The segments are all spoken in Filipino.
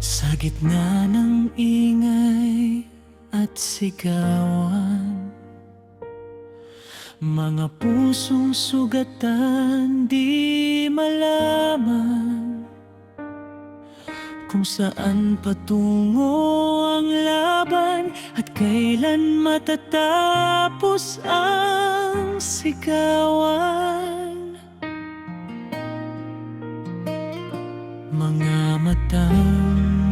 Sa gitna ng ingay at sigawan, mga pusong sugatan di malaman kung saan patungo ang laban at kailan matatapos ang sigawan. Mga matang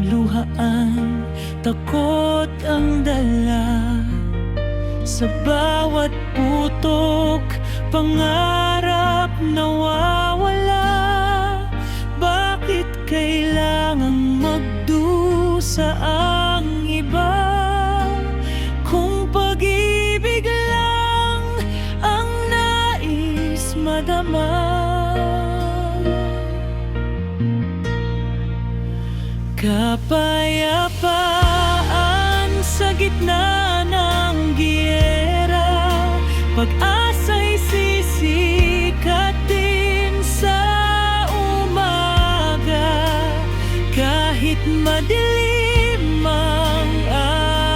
luhaan, takot ang dala, sa bawat putok, pangarap nawawala. Bakit kailangang magdusa ang iba, kung pag-ibig lang ang nais madama? Kapayapaan sa gitna ng giyera, pag-asa'y sisikat din sa umaga. Kahit madilim ang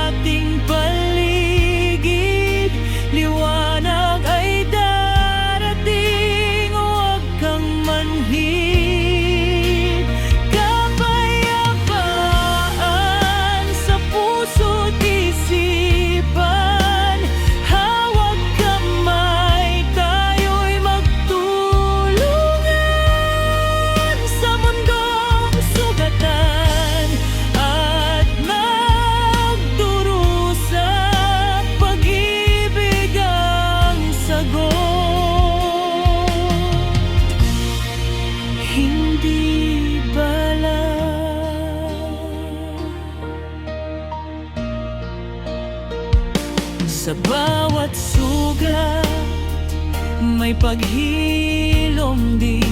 ating paligid, liwanag ay darating, huwag kang manhid. Sa bawat sugat may paghilom din,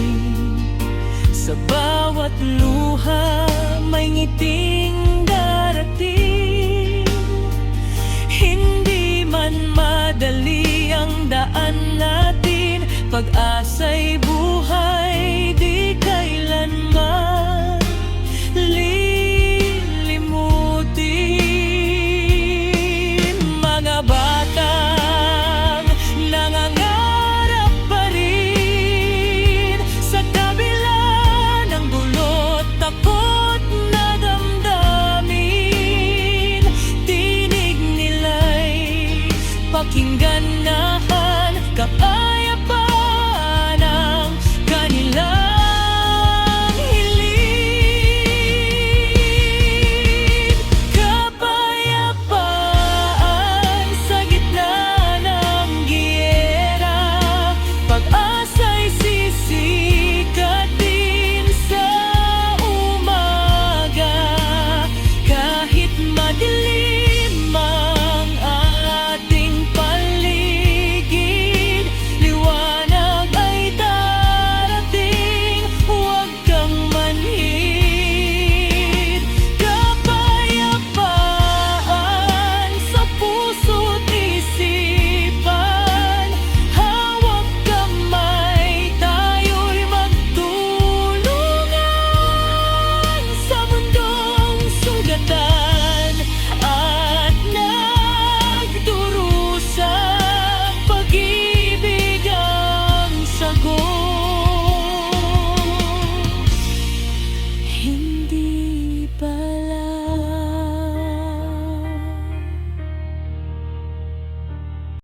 sa bawat luha may ngiting darating. Hindi man madali ang daan natin, pag-asa